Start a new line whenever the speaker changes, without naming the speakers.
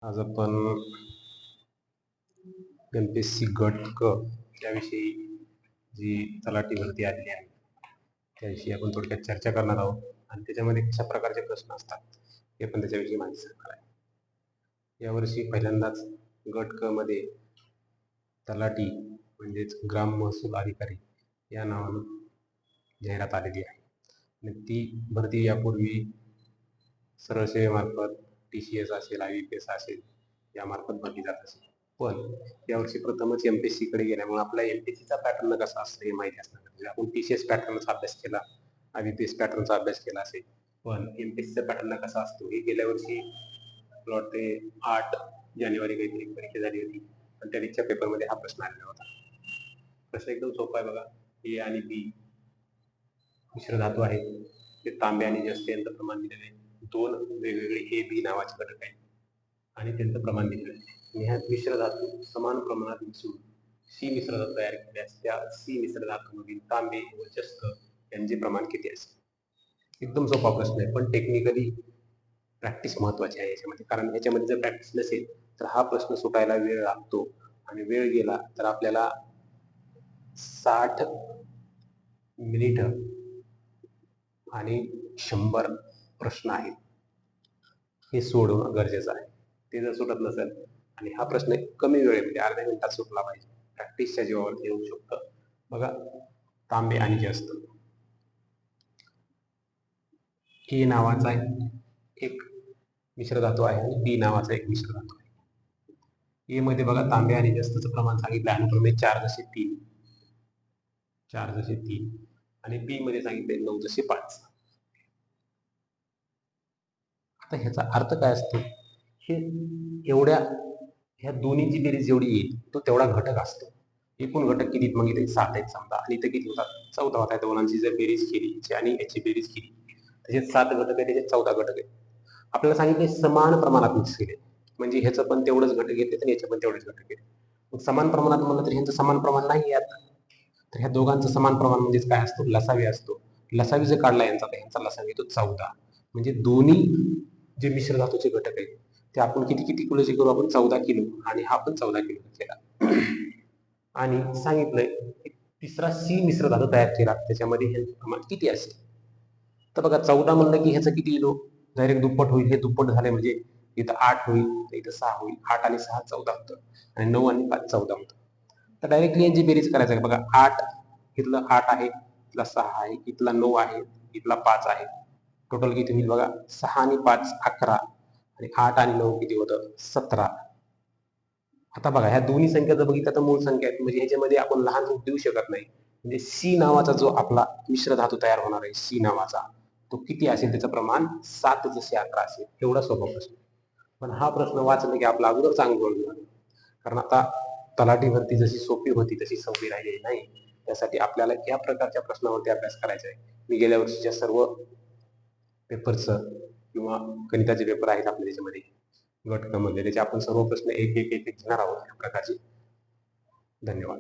आज आपण एमपीएससी गट क त्याविषयी जी तलाठी भरती आलेली आहे त्याविषयी आपण थोडक्यात चर्चा करणार आहोत आणि त्याच्यामध्ये कशा प्रकारचे प्रश्न असतात हे पण त्याच्याविषयी माहिती सांगणार आहे। यावर्षी पहिल्यांदाच गट क मध्ये तलाठी म्हणजेच ग्राम महसूल अधिकारी या नावानं जाहिरात आलेली आहे आणि ती भरती यापूर्वी सरळ सेवेमार्फत TCS असेल, IBPS असेल यामार्फत भरली जात असेल, पण यावर्षी प्रथमच MPSC कडे गेल्यामुळे आपला MPSCचा पॅटर्न कसा असतो हे माहिती असणार गरजेचं आहे। आपण TCS पॅटर्नचा अभ्यास केला, IBPS पॅटर्नचा अभ्यास केला असेल, पण MPSCचा पॅटर्न कसा असतो हे गेल्या वर्षी मला वाटते 8 जानेवारी काहीतरी परीक्षा झाली होती आणि त्या रीतच्या पेपरमध्ये हा प्रश्न आलेला होता। प्रश्न एकदम सोपा आहे बघा। A आणि B मिश्र धातू आहेत, ते तांबे आणि जस्त यांचं प्रमाण दिलेलं आहे। दोन वेगवेगळे AB नावाचे घटक आहेत आणि त्यांचं प्रमाण दिलेलं आहे आणि ह्या मिश्र धातू समान प्रमाणात मिसळून C मिश्र धातू तयार केल्यास त्या C मिश्र धातूमधील तांबे व जस्त यांचे प्रमाण किती असेल। एकदम सोपा प्रश्न आहे, पण टेक्निकली प्रॅक्टिस महत्वाची आहे याच्यामध्ये, कारण याच्यामध्ये जर प्रॅक्टिस नसेल तर हा प्रश्न सुटायला वेळ लागतो आणि वेळ गेला तर आपल्याला 60 मिनिट आणि 100 प्रश्न आहेत हे सोडवणं गरजेचं आहे। ते जर सुटत नसेल आणि हा प्रश्न कमी वेळेमध्ये अर्ध्या मिनिटात सुटला पाहिजे, प्रॅक्टिसच्या जीवावरती येऊ शकतं बघा। तांबे आणि जस्त A नावाचा एक मिश्र धातू आहे आणि B नावाचा एक मिश्र धातू आहे। A मध्ये बघा तांबे आणि जस्तचं प्रमाण सांगितलं अनुक्रमे 4:3 आणि B मध्ये सांगितले 9:5। आता ह्याचा अर्थ काय असतो, हे ह्या दोन्हीची बेरीज जेवढी येईल तो तेवढा घटक असतो। एकूण घटक किती मग इथे 7 आहेत समजा आणि इथे किती होतात 14 होतात। दोघांची जर बेरीज केली आणि याची बेरीज केली त्याच्यात 7 घटक आहे, त्याच्यात 14 घटक आहेत। आपल्याला सांगितले समान प्रमाणात मिक्स केले, म्हणजे ह्याचं पण तेवढंच घटक घेतले आणि याचे पण तेवढेच घटक घेतले। मग समान प्रमाणात म्हणलं तर ह्यांचं समान प्रमाण नाही यात, तर ह्या दोघांचं समान प्रमाण म्हणजेच काय असतो, लसावी असतो। लसावी जर काढला यांचा तर ह्यांचा लसावी येतो 14, म्हणजे दोन्ही जे मिश्र धातूचे घटक आहेत ते आपण किती किती किलोचे करू, आपण 14 किलो आणि हा पण 14 किलो घेतलेला आणि सांगितलंय तिसरा C मिश्र धातू तयार केला त्याच्यामध्ये हे प्रमाण किती असेल। तर बघा 14 म्हणलं की ह्याचं किती किलो डायरेक्ट दुप्पट होईल, हे दुप्पट झाले म्हणजे इथं 8 होईल, इथं 6 होईल, 8 आणि 6 14 होतं आणि 9 आणि 5 14 होतं। तर डायरेक्टली यांची बेरीज करायचं आहे बघा। 8 इथलं 8 आहे, इथला 6 आहे, इथला 9 आहे, इथला 5 आहे, टोटल किती होईल बघा 6 आणि 5 11 आणि 8 आणि 9 किती होतं 17। आता बघा ह्या दोन्ही संख्या जर बघितल्या तर मूळ संख्या आहेत, म्हणजे ह्याच्यामध्ये आपण लहान रूप देऊ शकत नाही। म्हणजे C नावाचा जो आपला मिश्र धातू तयार होणार आहे C नावाचा, तो किती असेल त्याचं प्रमाण 7:11 असेल। एवढा सोपा प्रश्न, पण हा प्रश्न वाचला की आपला अगोदर चांगलं होईल, कारण आता तलाठी भरती जशी सोपी होती तशी सोपी राहिलेली नाही। त्यासाठी आपल्याला या प्रकारच्या प्रश्नावरती अभ्यास करायचा आहे। मी गेल्या वर्षीच्या सर्व पेपरचं किंवा गणिताचे पेपर आहेत आपल्या त्याच्यामध्ये गट क मध्ये, त्याचे आपण सर्व प्रश्न एक एक घेणार आहोत या प्रकारचे। धन्यवाद।